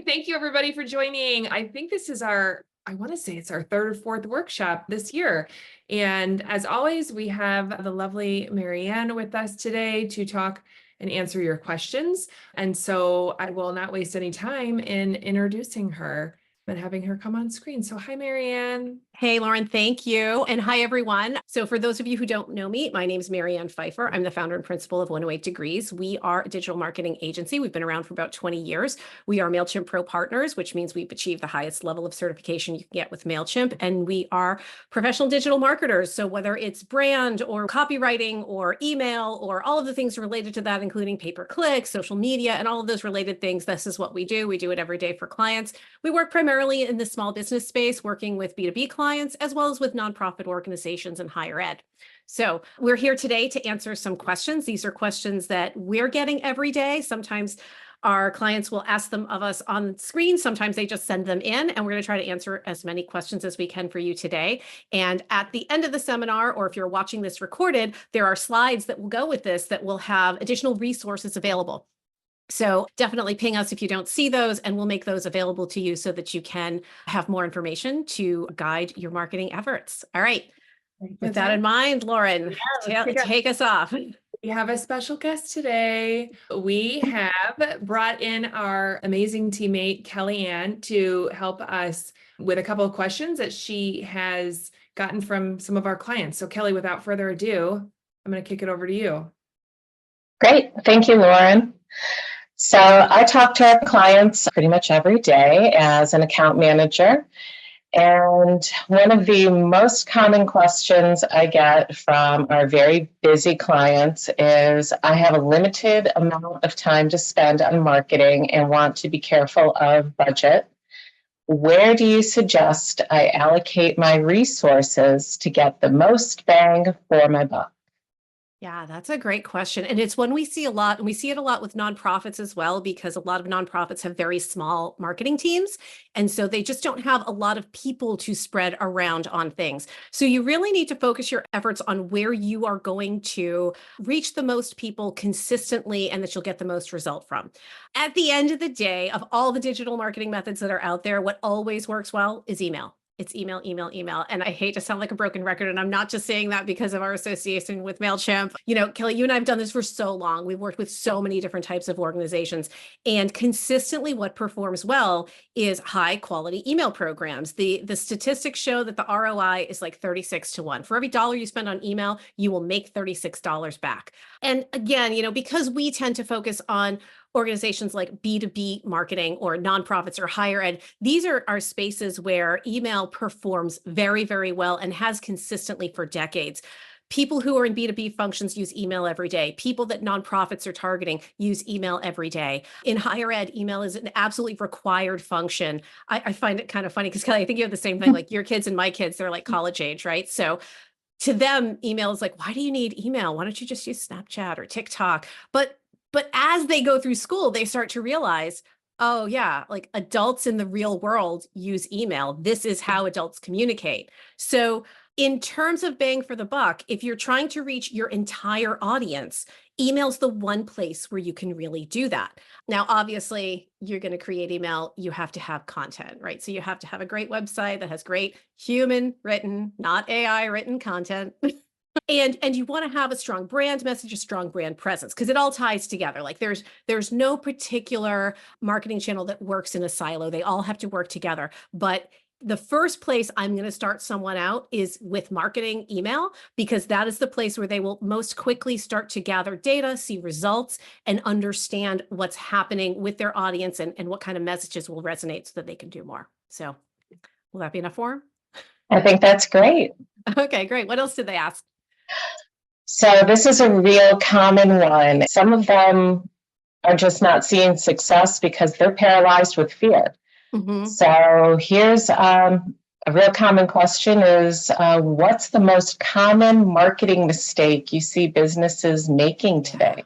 Thank you everybody for joining. I think this is I want to say it's our third or fourth workshop this year. And as always, we have the lovely Marianne with us today to talk and answer your questions. And so I will not waste any time in introducing her and having her come on screen. So hi, Marianne. Hey, Lauren, thank you. And hi, everyone. So for those of you who don't know me, my name is Marianne Pfeiffer. I'm the founder and principal of 108 Degrees. We are a digital marketing agency. We've been around for about 20 years. We are MailChimp Pro partners, which means we've achieved the highest level of certification you can get with MailChimp. And we are professional digital marketers. So whether it's brand or copywriting or email or all of the things related to that, including pay-per-click, social media, and all of those related things, this is what we do. We do it every day for clients. We work primarily in the small business space, working with B2B clients, as well as with nonprofit organizations and higher ed. So we're here today to answer some questions. These are questions that we're getting every day. Sometimes our clients will ask them of us on screen. Sometimes they just send them in, and we're going to try to answer as many questions as we can for you today. And at the end of the seminar, or if you're watching this recorded, there are slides that will go with this that will have additional resources available. So definitely ping us if you don't see those, and we'll make those available to you so that you can have more information to guide your marketing efforts. All right. With that in mind, Lauren, take us off. We have a special guest today. We have brought in our amazing teammate, Kelly Ann, to help us with a couple of questions that she has gotten from some of our clients. So Kelly, without further ado, I'm going to kick it over to you. Great. Thank you, Lauren. So I talk to our clients pretty much every day as an account manager. And one of the most common questions I get from our very busy clients is, I have a limited amount of time to spend on marketing and want to be careful of budget. Where do you suggest I allocate my resources to get the most bang for my buck? Yeah, that's a great question. And it's one we see a lot, and we see it a lot with nonprofits as well, because a lot of nonprofits have very small marketing teams. And so they just don't have a lot of people to spread around on things. So you really need to focus your efforts on where you are going to reach the most people consistently and that you'll get the most result from. At the end of the day, of all the digital marketing methods that are out there, what always works well is email. It's email, email, email. And I hate to sound like a broken record. And I'm not just saying that because of our association with MailChimp. You know, Kelly, you and I have done this for so long. We've worked with so many different types of organizations. And consistently what performs well is high quality email programs. The statistics show that the ROI is like 36 to 1. For every dollar you spend on email, you will make $36 back. And again, you know, because we tend to focus on organizations like B2B marketing or nonprofits or higher ed, these are spaces where email performs very, very well and has consistently for decades. People who are in B2B functions use email every day. People that nonprofits are targeting use email every day. In higher ed, email is an absolutely required function. I find it kind of funny because, Kelly, I think you have the same thing, like your kids and my kids, they're like college age, right? So to them, email is like, why do you need email? Why don't you just use Snapchat or TikTok? But as they go through school, they start to realize, oh yeah, like adults in the real world use email. This is how adults communicate. So in terms of bang for the buck, if you're trying to reach your entire audience, email's the one place where you can really do that. Now, obviously, you're going to create email, you have to have content, right? So you have to have a great website that has great human written, not AI written content. And you want to have a strong brand message, a strong brand presence, because it all ties together. Like there's no particular marketing channel that works in a silo. They all have to work together. But the first place I'm going to start someone out is with marketing email, because that is the place where they will most quickly start to gather data, see results, and understand what's happening with their audience and what kind of messages will resonate so that they can do more. So will that be enough for them? I think that's great. Okay, great. What else did they ask? So this is a real common one. Some of them are just not seeing success because they're paralyzed with fear. Mm-hmm. So here's a real common question is, what's the most common marketing mistake you see businesses making today?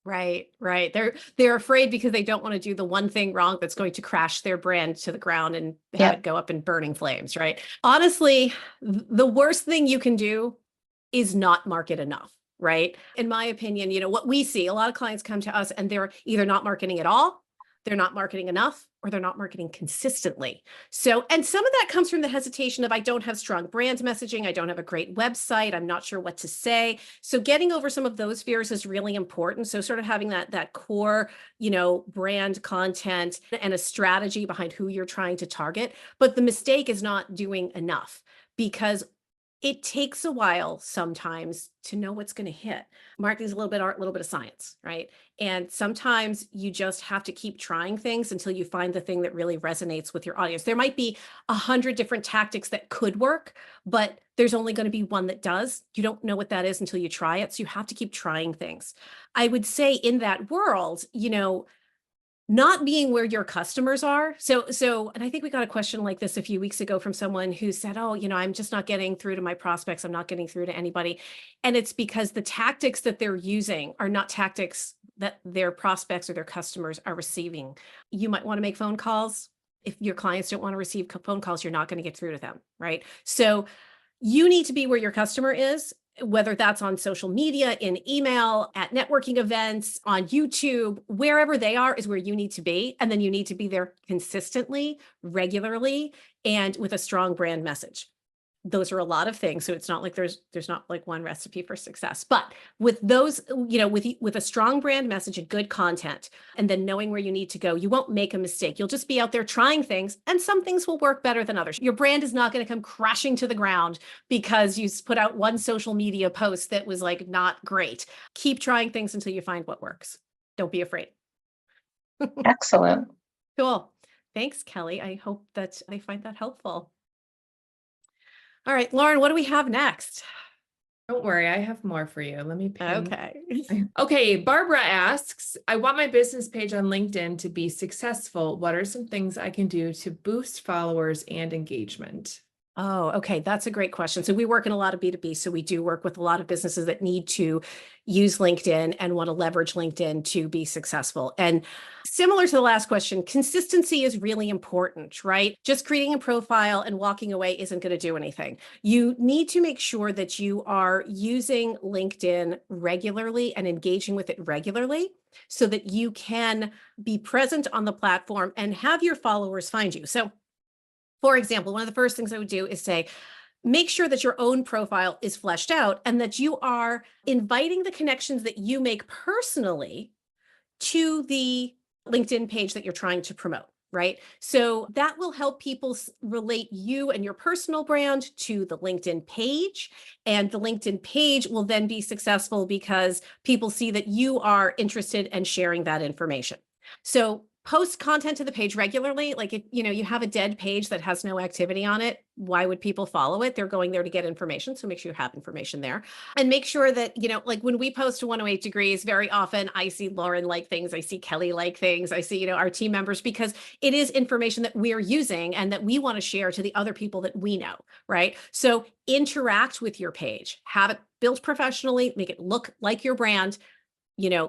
Right. They're afraid because they don't want to do the one thing wrong that's going to crash their brand to the ground and have it go up in burning flames, right? Honestly, the worst thing you can do is not market enough, right? In my opinion, you know, what we see, a lot of clients come to us and they're either not marketing at all, they're not marketing enough, or they're not marketing consistently. So, and some of that comes from the hesitation of, I don't have strong brand messaging. I don't have a great website. I'm not sure what to say. So getting over some of those fears is really important. So sort of having that core, brand content and a strategy behind who you're trying to target. But the mistake is not doing enough, because it takes a while sometimes to know what's going to hit. Marketing is a little bit art, a little bit of science, right? And sometimes you just have to keep trying things until you find the thing that really resonates with your audience. There might be 100 different tactics that could work, but there's only going to be one that does. You don't know what that is until you try it. So you have to keep trying things. I would say in that world, not being where your customers are. And I think we got a question like this a few weeks ago from someone who said, oh, I'm just not getting through to my prospects. I'm not getting through to anybody. And it's because the tactics that they're using are not tactics that their prospects or their customers are receiving. You might want to make phone calls. If your clients don't want to receive phone calls, you're not going to get through to them, right? So you need to be where your customer is, whether that's on social media, in email, at networking events, on YouTube, wherever they are is where you need to be. And then you need to be there consistently, regularly, and with a strong brand message. Those are a lot of things. So it's not like there's not like one recipe for success, but with those, with a strong brand message and good content, and then knowing where you need to go, you won't make a mistake. You'll just be out there trying things, and some things will work better than others. Your brand is not going to come crashing to the ground because you put out one social media post that was like not great. Keep trying things until you find what works. Don't be afraid. Excellent. Cool. Thanks, Kelly. I hope that they find that helpful. All right, Lauren, what do we have next? Don't worry, I have more for you. Let me pin. Okay. Okay, Barbara asks, I want my business page on LinkedIn to be successful. What are some things I can do to boost followers and engagement? Oh, okay. That's a great question. So we work in a lot of B2B. So we do work with a lot of businesses that need to use LinkedIn and want to leverage LinkedIn to be successful. And similar to the last question, consistency is really important, right? Just creating a profile and walking away isn't going to do anything. You need to make sure that you are using LinkedIn regularly and engaging with it regularly so that you can be present on the platform and have your followers find you. So for example, one of the first things I would do is say, make sure that your own profile is fleshed out and that you are inviting the connections that you make personally to the LinkedIn page that you're trying to promote, right? So that will help people relate you and your personal brand to the LinkedIn page. And the LinkedIn page will then be successful because people see that you are interested in sharing that information. So post content to the page regularly. Like if you have a dead page that has no activity on it, why would people follow it? They're going there to get information. So make sure you have information there, and make sure that, like when we post to 108 Degrees, very often I see Lauren like things, I see Kelly like things, I see, our team members, because it is information that we're using and that we want to share to the other people that we know, right? So interact with your page, have it built professionally, make it look like your brand,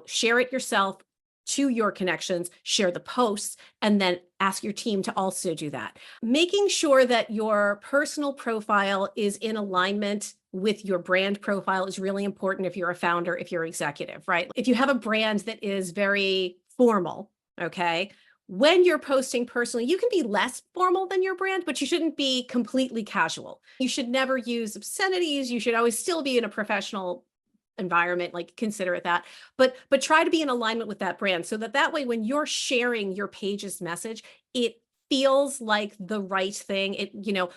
share it yourself to your connections, share the posts, and then ask your team to also do that. Making sure that your personal profile is in alignment with your brand profile is really important if you're a founder, if you're executive, right? If you have a brand that is very formal, okay, when you're posting personally, you can be less formal than your brand, but you shouldn't be completely casual. You should never use obscenities. You should always still be in a professional environment, like consider it that, but try to be in alignment with that brand so that way, when you're sharing your page's message, it feels like the right thing. It,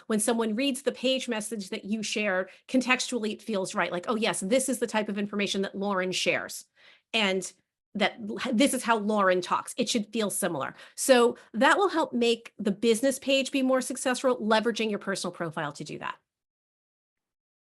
when someone reads the page message that you shared, contextually, it feels right. Like, oh yes, this is the type of information that Lauren shares. And that this is how Lauren talks. It should feel similar. So that will help make the business page be more successful, leveraging your personal profile to do that.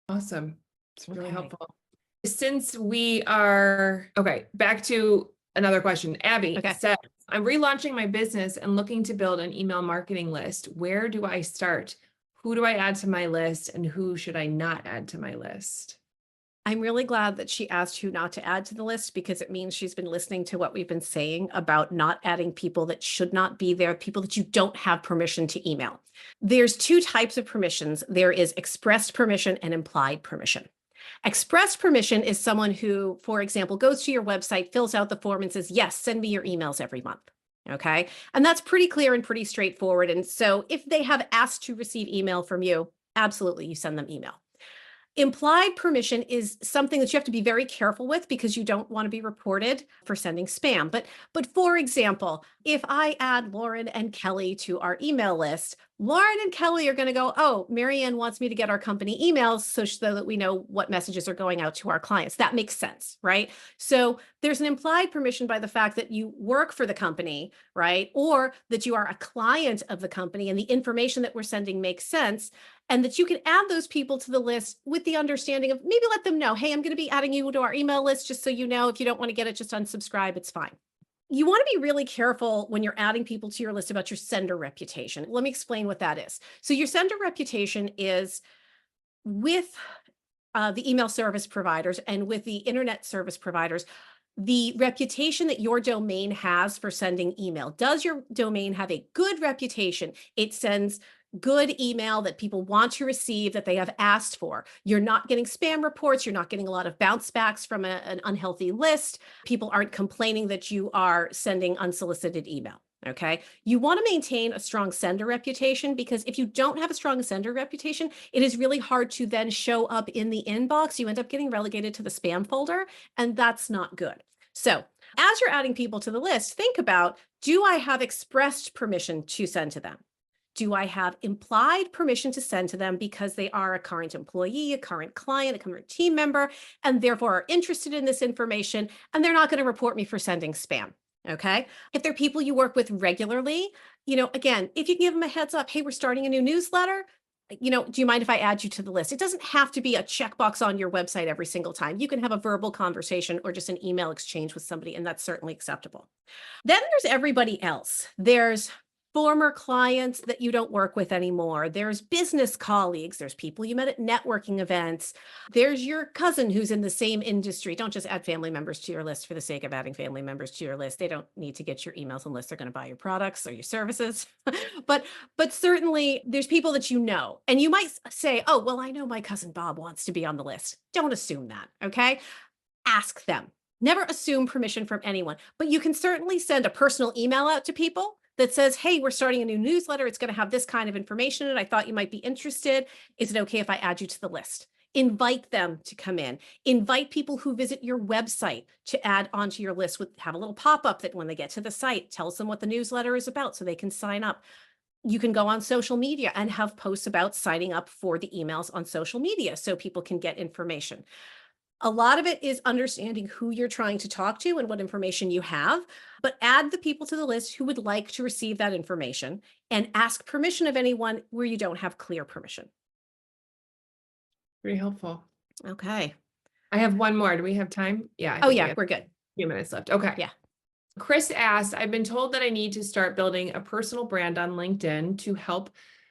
Awesome. It's really Okay. helpful. Since we are, okay, back to another question. Abby says, I'm relaunching my business and looking to build an email marketing list. Where do I start? Who do I add to my list and who should I not add to my list? I'm really glad that she asked who not to add to the list, because it means she's been listening to what we've been saying about not adding people that should not be there, people that you don't have permission to email. There's two types of permissions. There is expressed permission and implied permission. Express permission is someone who, for example, goes to your website, fills out the form and says, yes, send me your emails every month. Okay. And that's pretty clear and pretty straightforward. And so if they have asked to receive email from you, absolutely you send them email. Implied permission is something that you have to be very careful with because you don't want to be reported for sending spam. But for example, if I add Lauren and Kelly to our email list, Lauren and Kelly are going to go, oh, Marianne wants me to get our company emails so that we know what messages are going out to our clients. That makes sense, right? So there's an implied permission by the fact that you work for the company, right? Or that you are a client of the company and the information that we're sending makes sense. And that you can add those people to the list with the understanding of maybe let them know, hey, I'm going to be adding you to our email list just so you know, if you don't want to get it, just unsubscribe, it's fine. You want to be really careful when you're adding people to your list about your sender reputation. Let me explain what that is. So your sender reputation is with the email service providers and with the internet service providers, the reputation that your domain has for sending email. Does your domain have a good reputation? It sends good email that people want to receive, that they have asked for. You're not getting spam reports. You're not getting a lot of bounce backs from an unhealthy list. People aren't complaining that you are sending unsolicited email. Okay. You want to maintain a strong sender reputation because if you don't have a strong sender reputation, it is really hard to then show up in the inbox. You end up getting relegated to the spam folder, and that's not good. So as you're adding people to the list, think about, do I have expressed permission to send to them? Do I have implied permission to send to them because they are a current employee, a current client, a current team member, and therefore are interested in this information, and they're not going to report me for sending spam? Okay. If they're people you work with regularly, again, if you give them a heads up, hey, we're starting a new newsletter, do you mind if I add you to the list? It doesn't have to be a checkbox on your website every single time. You can have a verbal conversation or just an email exchange with somebody, and that's certainly acceptable. Then there's everybody else. There's former clients that you don't work with anymore. There's business colleagues. There's people you met at networking events. There's your cousin who's in the same industry. Don't just add family members to your list for the sake of adding family members to your list. They don't need to get your emails unless they're going to buy your products or your services. but certainly there's people that you know, and you might say, oh, well, I know my cousin Bob wants to be on the list. Don't assume that. Okay. Ask them. Never assume permission from anyone, but you can certainly send a personal email out to people that says, hey, we're starting a new newsletter. It's going to have this kind of information in it. I thought you might be interested. Is it okay if I add you to the list? Invite them to come in. Invite people who visit your website to add onto your list. Have a little pop-up that when they get to the site, tells them what the newsletter is about so they can sign up. You can go on social media and have posts about signing up for the emails on social media so people can get information. A lot of it is understanding who you're trying to talk to and what information you have, but add the people to the list who would like to receive that information and ask permission of anyone where you don't have clear permission. Very helpful. Okay. I have one more. Do we have time? Yeah. Oh yeah, we're good. A few minutes left. Okay. Yeah. Chris asked, I've been told that I need to start building a personal brand on LinkedIn to help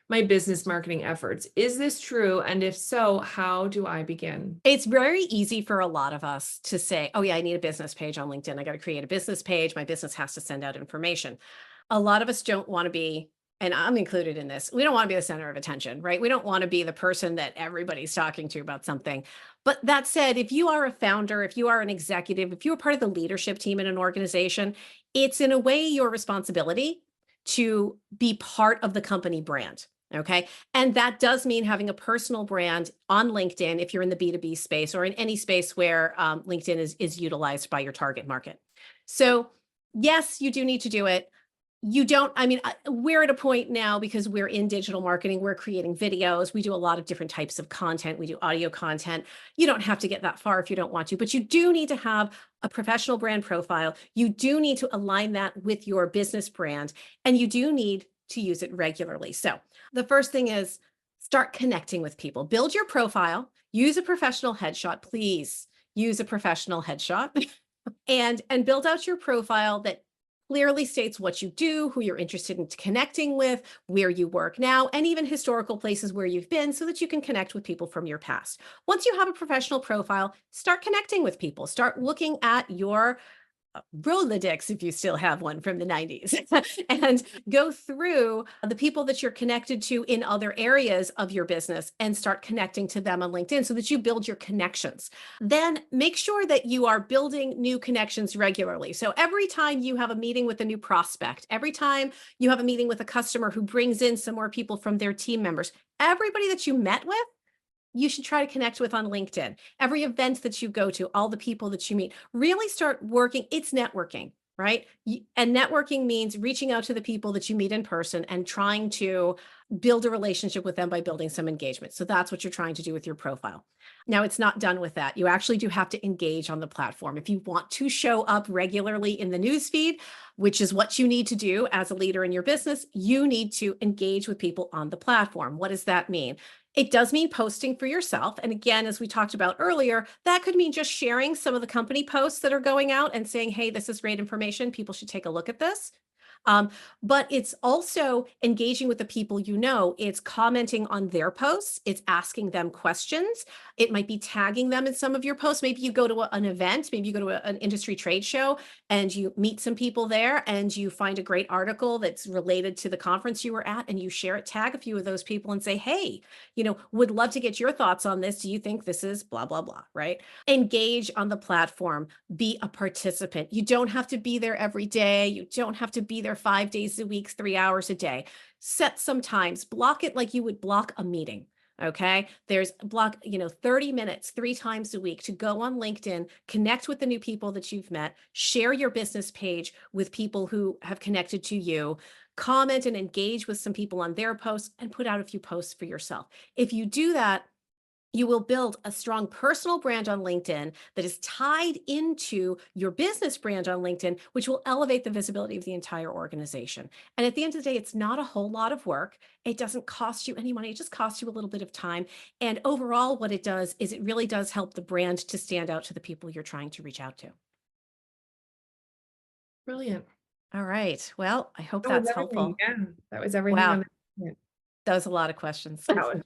my business marketing efforts. Is this true? And if so, how do I begin? It's very easy for a lot of us to say, oh yeah, I need a business page on LinkedIn. I got to create a business page. My business has to send out information. A lot of us don't want to be, and I'm included in this, we don't want to be the center of attention, right? We don't want to be the person that everybody's talking to about something. But that said, if you are a founder, if you are an executive, if you're part of the leadership team in an organization, it's in a way your responsibility to be part of the company brand. Okay. And that does mean having a personal brand on LinkedIn if you're in the B2B space or in any space where LinkedIn is utilized by your target market. So yes, you do need to do it. We're at a point now because we're in digital marketing, we're creating videos, we do a lot of different types of content, we do audio content. You don't have to get that far if you don't want to, but you do need to have a professional brand profile. You do need to align that with your business brand, and you do need to use it regularly. So the first thing is start connecting with people, build your profile, use a professional headshot, please use a professional headshot and build out your profile that clearly states what you do, who you're interested in connecting with, where you work now, and even historical places where you've been so that you can connect with people from your past. Once you have a professional profile, start connecting with people, start looking at your Rolodex, if you still have one from the 90s, and go through the people that you're connected to in other areas of your business and start connecting to them on LinkedIn so that you build your connections. Then make sure that you are building new connections regularly. So every time you have a meeting with a new prospect, every time you have a meeting with a customer who brings in some more people from their team members, everybody that you met with, you should try to connect with on LinkedIn. Every event that you go to, all the people that you meet, really start working. It's networking, right? And networking means reaching out to the people that you meet in person and trying to build a relationship with them by building some engagement. So that's what you're trying to do with your profile. Now, it's not done with that. You actually do have to engage on the platform. If you want to show up regularly in the newsfeed, which is what you need to do as a leader in your business, you need to engage with people on the platform. What does that mean? It does mean posting for yourself. And again, as we talked about earlier, that could mean just sharing some of the company posts that are going out and saying, hey, this is great information. People should take a look at this. But it's also engaging with the people you know. It's commenting on their posts. It's asking them questions. It might be tagging them in some of your posts. Maybe you go to an event, maybe you go to an industry trade show and you meet some people there and you find a great article that's related to the conference you were at and you share it, tag a few of those people and say, hey, would love to get your thoughts on this. Do you think this is blah, blah, blah, right? Engage on the platform, be a participant. You don't have to be there every day. You don't have to be there 5 days a week, 3 hours a day. Set some times, block it like you would block a meeting. Okay. There's block, 30 minutes, 3 times a week to go on LinkedIn, connect with the new people that you've met, share your business page with people who have connected to you, comment and engage with some people on their posts and put out a few posts for yourself. If you do that, you will build a strong personal brand on LinkedIn that is tied into your business brand on LinkedIn, which will elevate the visibility of the entire organization. And at the end of the day, it's not a whole lot of work. It doesn't cost you any money. It just costs you a little bit of time. And overall, what it does is it really does help the brand to stand out to the people you're trying to reach out to. Brilliant. All right. Well, I hope That was that's everything. helpful. Yeah, that was everything. Wow. On the That was a lot of questions. that was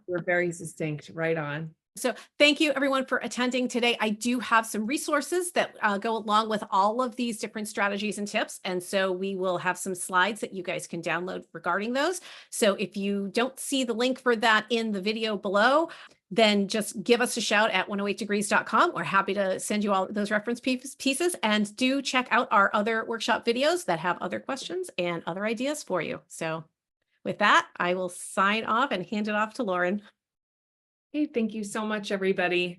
we're very succinct, right on. So thank you everyone for attending today. I do have some resources that go along with all of these different strategies and tips. And so we will have some slides that you guys can download regarding those. So if you don't see the link for that in the video below, then just give us a shout at 108degrees.com. We're happy to send you all those reference pieces, and do check out our other workshop videos that have other questions and other ideas for you. So with that, I will sign off and hand it off to Lauren. Hey, thank you so much, everybody.